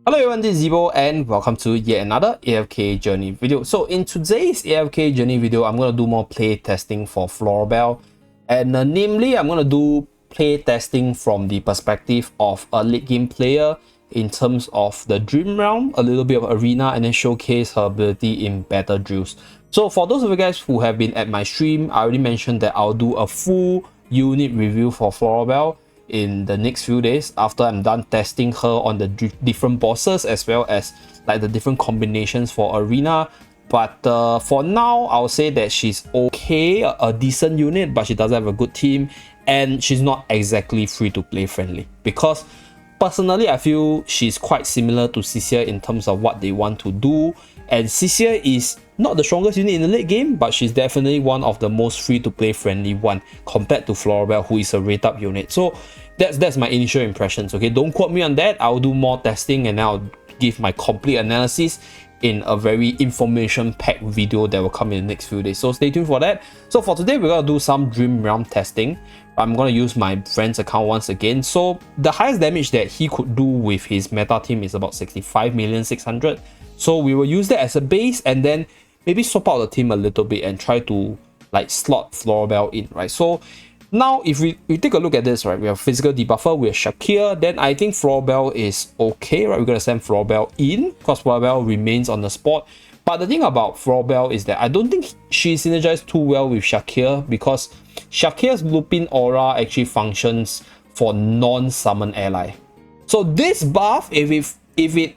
Hello everyone, this is Zeeebo and welcome to yet another AFK journey video. So in today's AFK journey video, I'm going to do more play testing for Florabelle, and namely I'm going to do play testing from the perspective of a late game player in terms of the Dream Realm, a little bit of Arena, and then showcase her ability in battle drills. So for those of you guys who have been at my stream, I already mentioned that I'll do a full unit review for Florabelle in the next few days after I'm done testing her on the different bosses as well as like the different combinations for Arena. But for now, I'll say that she's okay, a decent unit, but she doesn't have a good team and she's not exactly free to play friendly, because personally I feel she's quite similar to Ciccia in terms of what they want to do, and Ciccia is not the strongest unit in the late game, but she's definitely one of the most free to play friendly one compared to Florabelle, who is a rate up unit. So that's my initial impressions. Okay, don't quote me on that. I'll do more testing and I'll give my complete analysis in a very information packed video that will come in the next few days, so stay tuned for that. So for today, we're gonna do some Dream Realm testing. I'm gonna use my friend's account once again. So the highest damage that he could do with his meta team is about 65,600,000. So we will use that as a base and then maybe swap out the team a little bit and try to like slot Florabelle in, right? So now if we take a look at this, right, we have physical debuffer, we have Shakir, then I think Florabelle is okay, right? We're gonna send Florabelle in because Florabelle remains on the spot. But the thing about Florabelle is that I don't think she synergizes too well with Shakir, because Shakir's Lupin Aura actually functions for non-summon ally. So this buff, if it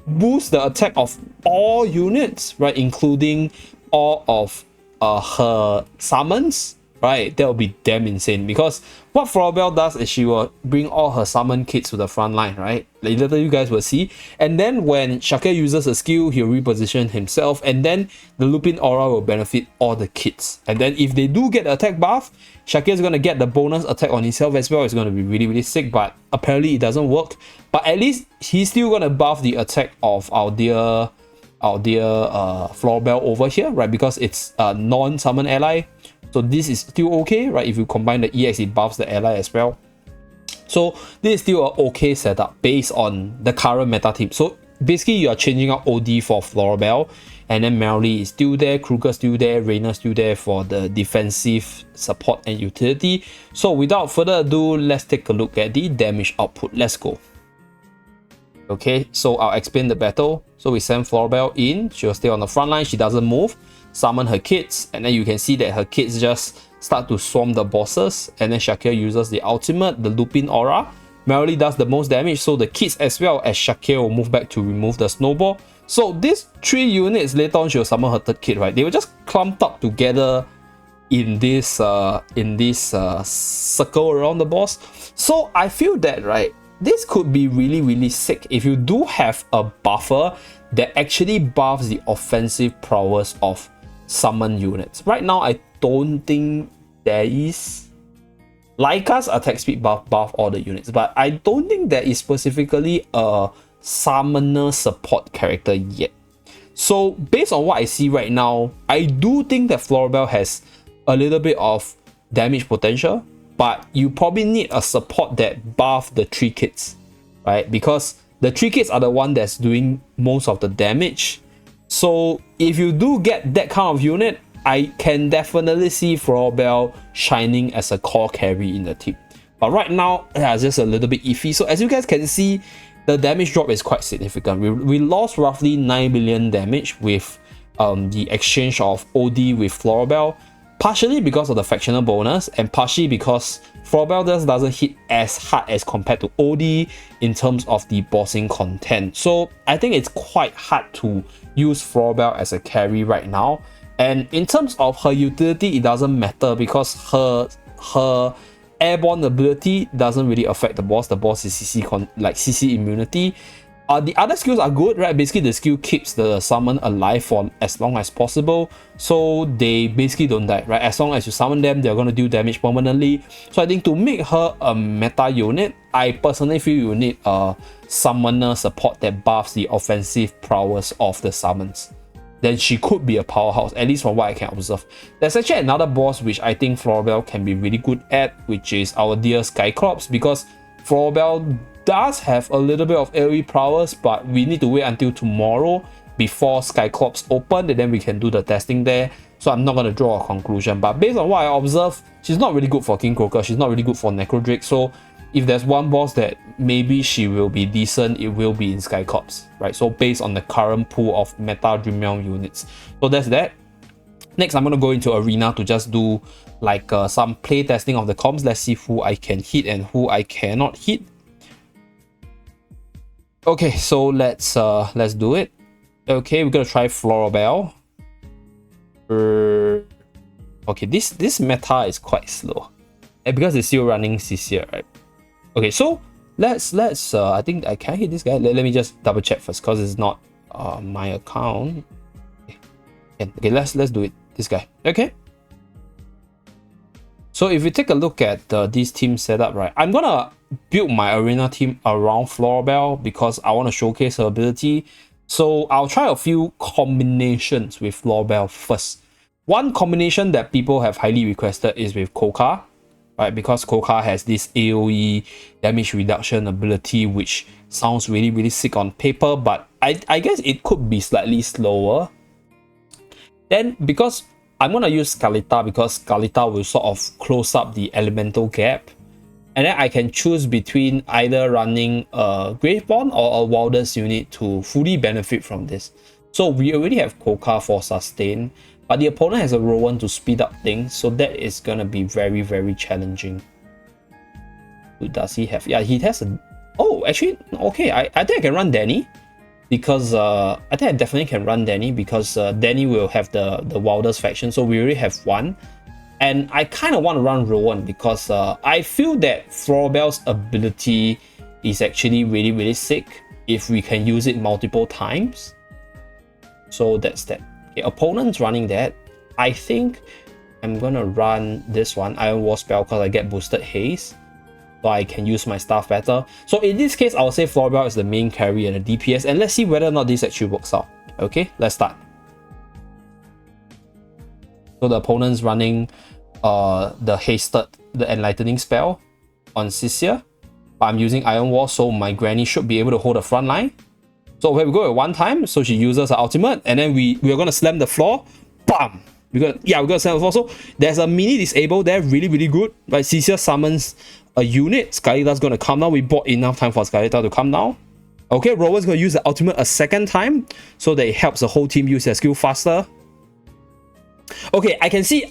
boosts the attack of all units, right, including all of her summons, right, that will be damn insane. Because what Florabelle does is she will bring all her summon kits to the front line, right? Later you guys will see. And then when Shakir uses a skill, he'll reposition himself, and then the Lupin Aura will benefit all the kits. And then if they do get the attack buff, Shakir is going to get the bonus attack on himself as well. It's going to be really, really sick, but apparently it doesn't work. But at least he's still going to buff the attack of our dear Florabelle over here, right? Because it's a non-summon ally. So this is still okay, right? If you combine the EX, it buffs the ally as well. So this is still an okay setup based on the current meta team. So basically you are changing out OD for Florabelle, and then Merrily is still there, Kruger still there, Reina still there for the defensive support and utility. So without further ado, let's take a look at the damage output. Let's go. Okay, so I'll explain the battle. So we send Florabelle in, she'll stay on the front line, she doesn't move. Summon her kits, and then you can see that her kits just start to swarm the bosses, and then Shakir uses the ultimate, the Lupin Aura. Merrily does the most damage, so the kits as well as Shakir will move back to remove the snowball. So these 3 units later on, she'll summon her third kit, right? They were just clumped up together in this circle around the boss. So I feel that, right, this could be really, really sick if you do have a buffer that actually buffs the offensive prowess of summon units. Right now, I don't think there is. Laika's attack speed buff all the units, but I don't think there is specifically a summoner support character yet. So based on what I see right now, I do think that Florabelle has a little bit of damage potential, but you probably need a support that buff the 3 kits, right? Because the 3 kits are the one that's doing most of the damage. So if you do get that kind of unit, I can definitely see Florabelle shining as a core carry in the team. But right now, it's just a little bit iffy. So as you guys can see, the damage drop is quite significant. We lost roughly 9 million damage with the exchange of OD with Florabelle. Partially because of the factional bonus, and partially because Florabelle just doesn't hit as hard as compared to OD in terms of the bossing content. So I think it's quite hard to use Florabelle as a carry right now. And in terms of her utility, it doesn't matter because her airborne ability doesn't really affect the boss. The boss is CC immunity. The other skills are good, right? Basically, the skill keeps the summon alive for as long as possible, so they basically don't die, right? As long as you summon them, they're going to do damage permanently. So I think to make her a meta unit, I personally feel you need a summoner support that buffs the offensive prowess of the summons. Then she could be a powerhouse, at least from what I can observe. There's actually another boss which I think Florabelle can be really good at, which is our dear Skyclops, because Florabelle does have a little bit of AoE prowess, but we need to wait until tomorrow before Skyclops open, and then we can do the testing there. So I'm not going to draw a conclusion, but based on what I observe, she's not really good for King Croaker, she's not really good for Necro Drake. So if there's one boss that maybe she will be decent, it will be in Skyclops, right? So based on the current pool of meta Dream Realm units. So that's that. Next, I'm going to go into Arena to just do like some play testing of the comps. Let's see who I can hit and who I cannot hit. Okay, so let's do it. Okay, we're gonna try Florabelle. Okay, this meta is quite slow, and because it's still running CC, right? Okay, so let's I think I can hit this guy. Let me just double check first, because it's not my account. Okay, let's do it. This guy. Okay. So if you take a look at this team setup, right, I'm gonna build my arena team around Florabelle because I want to showcase her ability. So I'll try a few combinations with Florabelle first. One combination that people have highly requested is with Koka, right? Because Koka has this AoE damage reduction ability, which sounds really sick on paper, but I guess it could be slightly slower. Then because I'm gonna use Skalita, because Skalita will sort of close up the elemental gap, and then I can choose between either running a Graveborn or a Wildest unit to fully benefit from this. So we already have Koka for sustain, but the opponent has a Rowan to speed up things, so that is gonna be very challenging. Who does he have? Yeah, he has a... Oh, actually, okay, I think I can run Danny. Because I think I definitely can run Danny, because Danny will have the Wildest faction, so we already have one. And I kind of want to run Rowan because I feel that Florabelle's ability is actually really sick if we can use it multiple times. So that's that. Okay, opponent's running that. I think I'm gonna run this one, Iron War spell, because I get boosted haste, so I can use my stuff better. So in this case, I'll say Florabelle is the main carry and the DPS, and let's see whether or not this actually works out. Okay, let's start. So the opponent's running the hasted, the enlightening spell on Sisia, but I'm using Iron Wall, so my granny should be able to hold the front line. So here we go at one time, so she uses her ultimate, and then we are gonna slam the floor. Bam! We're gonna slam the floor. So there's a mini disable there, really good. Right, Sisia summons a unit. Skalita's gonna come down. We bought enough time for Skalita to come down. Okay, Rowan's gonna use the ultimate a second time, so that it helps the whole team use their skill faster. Okay, I can see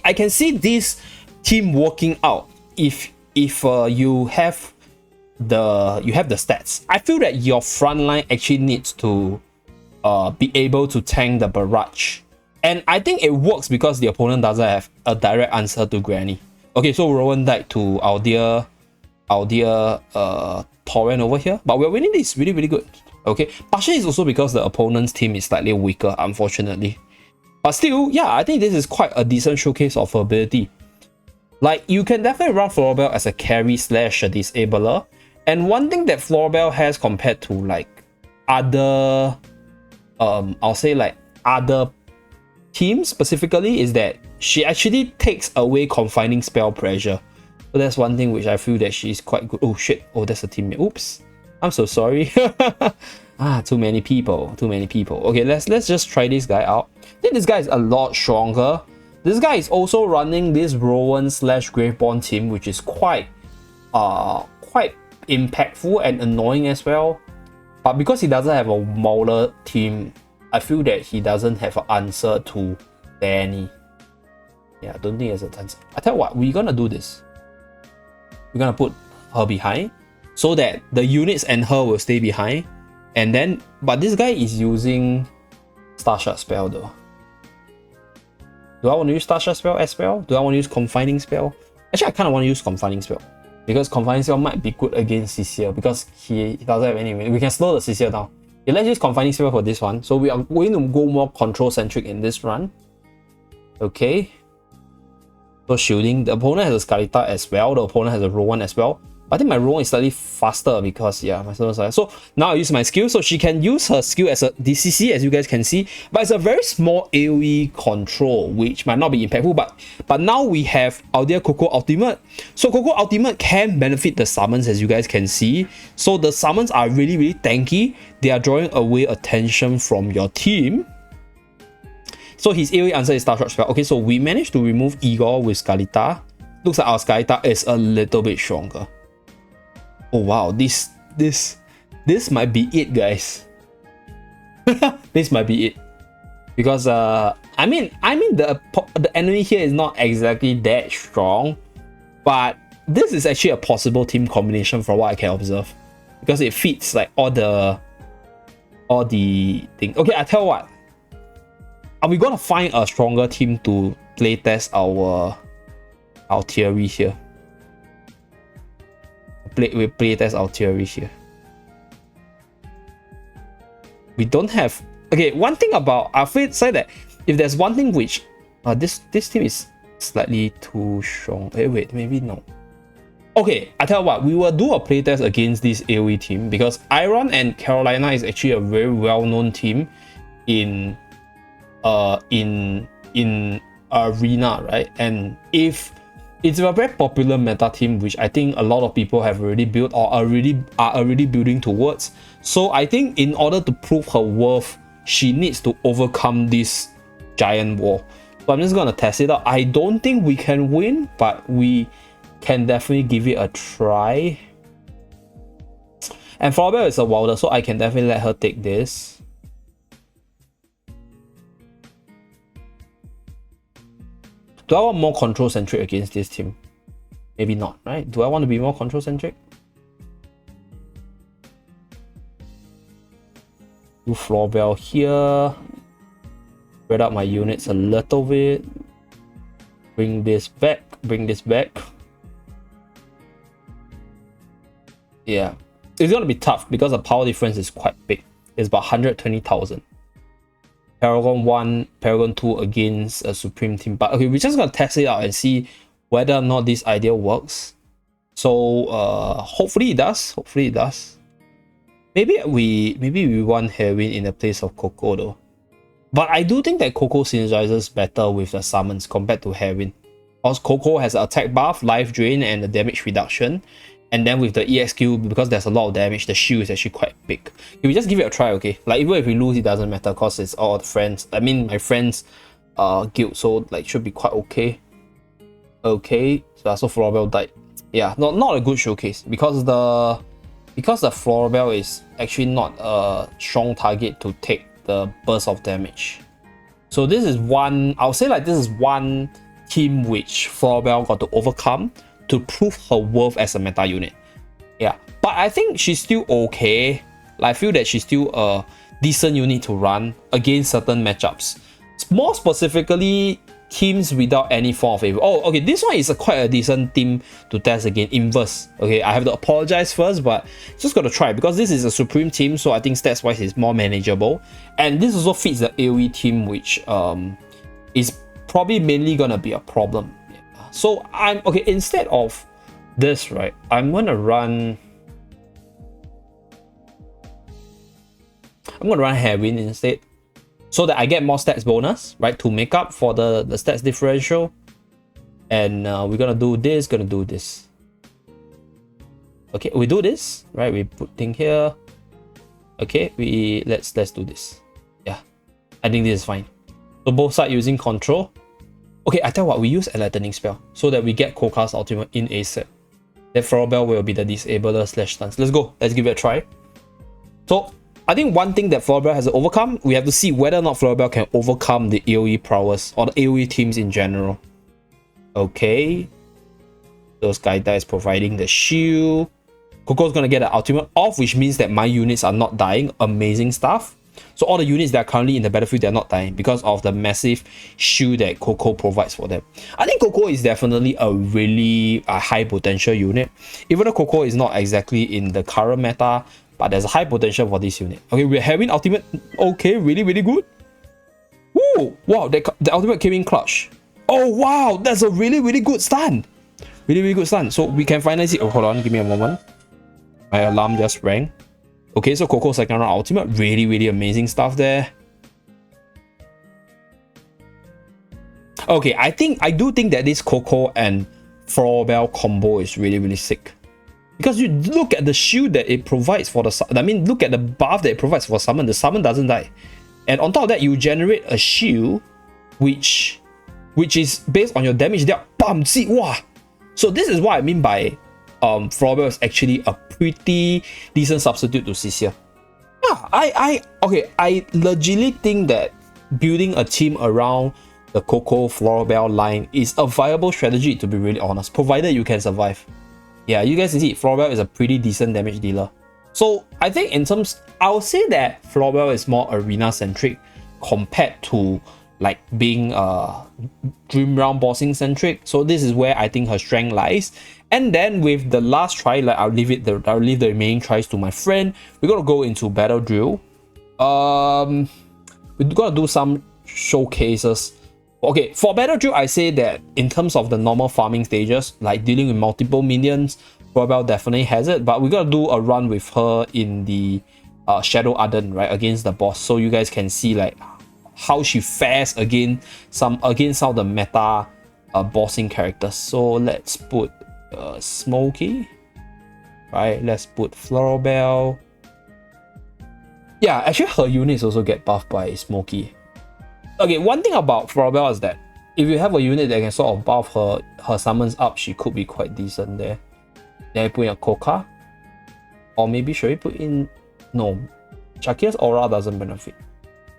this team working out if you have the stats. I feel that your front line actually needs to be able to tank the barrage, and I think it works because the opponent doesn't have a direct answer to Granny. Okay, so Rowan died to our dear Torrent over here, but we're winning this really good. Okay, partially is also because the opponent's team is slightly weaker, unfortunately. But still, yeah, I think this is quite a decent showcase of her ability. Like, you can definitely run Florabelle as a carry slash a disabler. And one thing that Florabelle has compared to like other, I'll say like other teams specifically, is that she actually takes away confining spell pressure. So that's one thing which I feel that she's quite good. Oh shit, oh that's a teammate. Oops, I'm so sorry. Too many people. Okay, let's just try this guy out. I think this guy is a lot stronger. This guy is also running this Rowan slash Graveborn team, which is quite impactful and annoying as well. But because he doesn't have a Mauler team, I feel that he doesn't have an answer to Danny. Yeah, I don't think there's an answer. I tell you what, we're gonna do this. We're gonna put her behind so that the units and her will stay behind. And then, but this guy is using Starshot spell though. Do I want to use Starshot spell as well? Do I want to use Confining spell? Actually, I kind of want to use Confining spell, because Confining spell might be good against Cecile, because he doesn't have any. We can slow the Cecile down. Okay, let's use Confining spell for this one. So we are going to go more control centric in this run. Okay. So shielding. The opponent has a Skalita as well. The opponent has a Rowan as well. I think my roll is slightly faster because yeah, my summons are. So now I use my skill. So she can use her skill as a DCC, as you guys can see, but it's a very small AoE control, which might not be impactful. But now we have our dear Coco Ultimate. So Coco Ultimate can benefit the summons, as you guys can see. So the summons are really tanky. They are drawing away attention from your team. So his AoE answer is Star Shot spell. Okay, so we managed to remove Igor with Skalita. Looks like our Skalita is a little bit stronger. Oh wow, this might be it, guys. This might be it, because I mean the enemy here is not exactly that strong, but this is actually a possible team combination from what I can observe, because it fits like all the thing. Okay, I tell you what, are we gonna find a stronger team to playtest our theory here? We playtest our theory here. We don't have. Okay, one thing about I feel say that if there's one thing which this team is slightly too strong. Wait, maybe no. Okay, I tell you what, we will do a playtest against this AoE team, because Iron and Carolina is actually a very well-known team in arena, right? And if it's a very popular meta team, which I think a lot of people have already built or are already building towards. So I think in order to prove her worth, she needs to overcome this giant wall. So I'm just gonna test it out. I don't think we can win, but we can definitely give it a try. And Florabelle is a wilder, so I can definitely let her take this. Do I want more control-centric against this team? Maybe not, right? Do I want to be more control-centric? Do Florabelle here. Spread out my units a little bit. Bring this back. Bring this back. Yeah. It's going to be tough because the power difference is quite big. It's about 120,000. Paragon 1, Paragon 2 against a Supreme team. But okay, we're just gonna test it out and see whether or not this idea works. So hopefully it does. Hopefully it does. Maybe we want Heroin in the place of Coco though. But I do think that Coco synergizes better with the summons compared to Heroin. Because Coco has an attack buff, life drain, and the damage reduction. And then with the EXQ, because there's a lot of damage, the shield is actually quite big. Can we just give it a try, okay? Like even if we lose, it doesn't matter because it's all the friends. I mean my friends guild, so like should be quite okay. Okay, so Florabelle died. Yeah, not a good showcase because the Florabelle is actually not a strong target to take the burst of damage. So this is one, I'll say like this is one team which Florabelle got to overcome to prove her worth as a meta unit. Yeah, but I think she's still okay. Like, I feel that she's still a decent unit to run against certain matchups. More specifically, teams without any form of favor. Oh, okay, this one is quite a decent team to test again. Inverse. Okay, I have to apologize first, but just gotta try because this is a Supreme team, so I think stats wise it's more manageable. And this also fits the AoE team, which is probably mainly gonna be a problem. So I'm okay, instead of this, right, I'm gonna run Heroin instead, so that I get more stats bonus, right, to make up for the stats differential. And we're gonna do this, okay, we do this, right, we put thing here. Okay, let's do this. Yeah, I think this is fine. So both sides using control. Okay, I tell you what, we use Enlightening spell so that we get Coca's ultimate in ASAP. Then Florabelle will be the disabler / stuns. Let's go. Let's give it a try. So I think one thing that Florabelle has to overcome, we have to see whether or not Florabelle can overcome the AoE prowess or the AoE teams in general. Okay. Those guy is providing the shield. Coco's gonna get an ultimate off, which means that my units are not dying. Amazing stuff. So all the units that are currently in the battlefield, they're not dying because of the massive shield that Coco provides for them. I think Coco is definitely a really high potential unit. Even though Coco is not exactly in the current meta, but there's a high potential for this unit. Okay, we're having ultimate. Okay, really good. Woo! Wow, the ultimate came in clutch. Oh wow, that's a really good stun. Really, really good stun. So we can finally see. Oh, hold on, give me a moment. My alarm just rang. Okay, so Coco second round ultimate. Really, really amazing stuff there. Okay, I do think that this Coco and Florabelle combo is really, really sick. Because you look at the shield that it provides for the... I mean, look at the buff that it provides for summon. The summon doesn't die. And on top of that, you generate a shield which is based on your damage dealt. Bam! See, wow! So this is what I mean by Florabelle is actually a pretty decent substitute to Cecilia. Yeah, I legitimately think that building a team around the Coco Florabelle line is a viable strategy, to be really honest, provided you can survive. Yeah, you guys can see Florabelle is a pretty decent damage dealer. So I think in terms, I would say that Florabelle is more arena centric compared to like being dream round bossing centric. So this is where I think her strength lies. And then with the last try, like I'll leave the remaining tries to my friend. We're gonna go into battle drill. We're gonna do some showcases. Okay, for battle drill, I say that in terms of the normal farming stages, like dealing with multiple minions, Florabelle definitely has it. But we're gonna do a run with her in the Shadow Ardent, right, against the boss, so you guys can see like how she fares against some of the meta bossing characters. So let's put Smokey, right? Let's put Florabelle. Yeah, actually her units also get buffed by Smokey. Okay, one thing about Florabelle is that if you have a unit that can sort of buff her summons up, she could be quite decent there. Then I put in a Coca, or maybe should we put in... No, Shakira's aura doesn't benefit.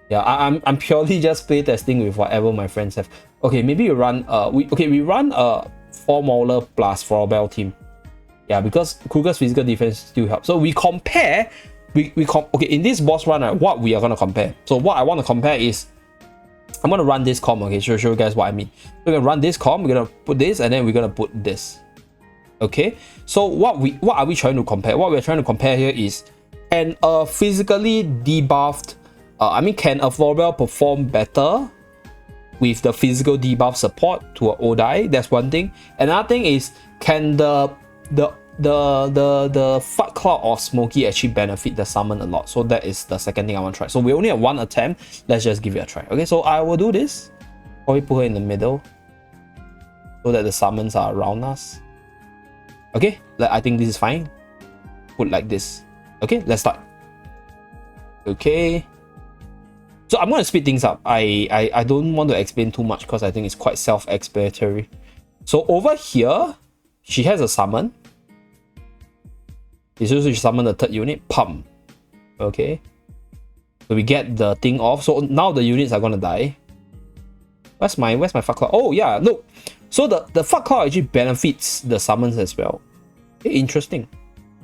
Yeah, I'm purely just play testing with whatever my friends have. Okay, maybe you run we run a 4 Mauler plus Florabelle team. Yeah, because Kruger's physical defense still helps. So we compare, okay, in this boss run, what we are gonna compare. So what I want to compare is, I'm gonna run this comp. Okay, show you guys what I mean. We're gonna run this comp, we're gonna put this, and then we're gonna put this. Okay, so what are we trying to compare? What we're trying to compare here is, can a physically debuffed can a Florabelle perform better with the physical debuff support to an Odai? That's one thing. Another thing is, can the Fart Cloud or Smokey actually benefit the summon a lot? So that is the second thing I want to try. So we only have one attempt. Let's just give it a try. Okay, so I will do this. Probably put her in the middle so that the summons are around us. Okay, I think this is fine. Put like this. Okay, let's start. Okay. So I'm going to speed things up. I don't want to explain too much because I think it's quite self-explanatory. So over here, she has a summon. It's also summon the third unit. Pump. Okay. So we get the thing off. So now the units are gonna die. Where's my Fart Cloud? Oh yeah, look. So the Fart Cloud actually benefits the summons as well. Okay, interesting.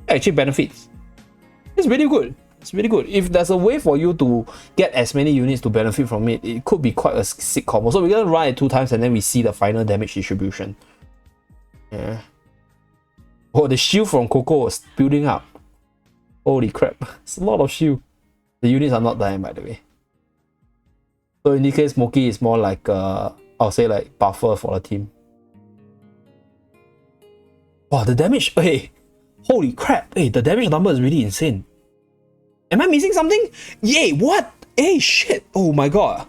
It actually benefits. It's really good. It's really good. If there's a way for you to get as many units to benefit from it, it could be quite a sick combo. So we're gonna run it 2 times and then we see the final damage distribution. Yeah. Oh, the shield from Coco is building up. Holy crap. It's a lot of shield. The units are not dying, by the way. So in this case, Smokey is more like I'll say like buffer for the team. Wow, the damage. Hey, holy crap. Hey, the damage number is really insane. Am I missing something? Yay, what? Hey, shit. Oh my god.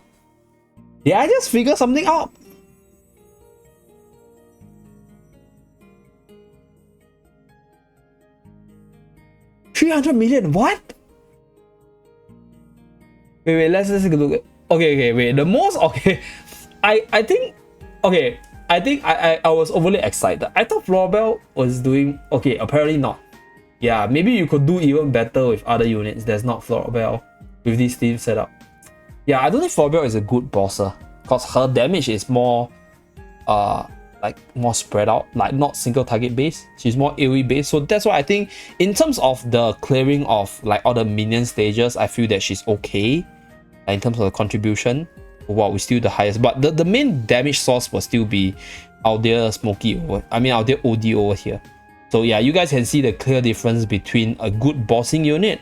Did I just figure something out? $300 million, what? Wait, let's take a look. Okay, wait. The most, okay. I think, okay. I think I was overly excited. I thought Florabelle was doing, okay, apparently not. Yeah, maybe you could do even better with other units that's not Florabelle with this team setup. Yeah, I don't think Florabelle is a good bosser because her damage is more like more spread out, like not single target based. She's more AoE based. So that's why I think in terms of the clearing of like all the minion stages, I feel that she's okay. In terms of the contribution, wow, we're still the highest. But the main damage source will still be out there Smokey out there OD over here. So yeah, you guys can see the clear difference between a good bossing unit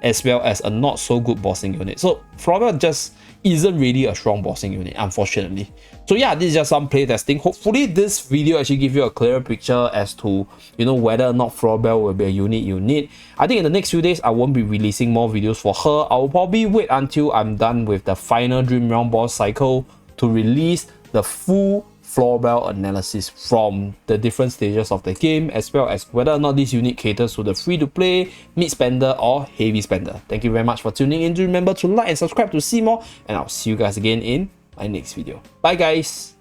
as well as a not so good bossing unit. So Florabelle just isn't really a strong bossing unit, unfortunately. So yeah, this is just some playtesting. Hopefully this video actually give you a clearer picture as to, you know, whether or not Florabelle will be a unit you need. I think in the next few days I won't be releasing more videos for her. I'll probably wait until I'm done with the final Dream Realm boss cycle to release the full Florabelle analysis from the different stages of the game, as well as whether or not this unit caters to the free-to-play, mid-spender or heavy spender. Thank you very much for tuning in. Do remember to like and subscribe to see more, and I'll see you guys again in my next video. Bye guys!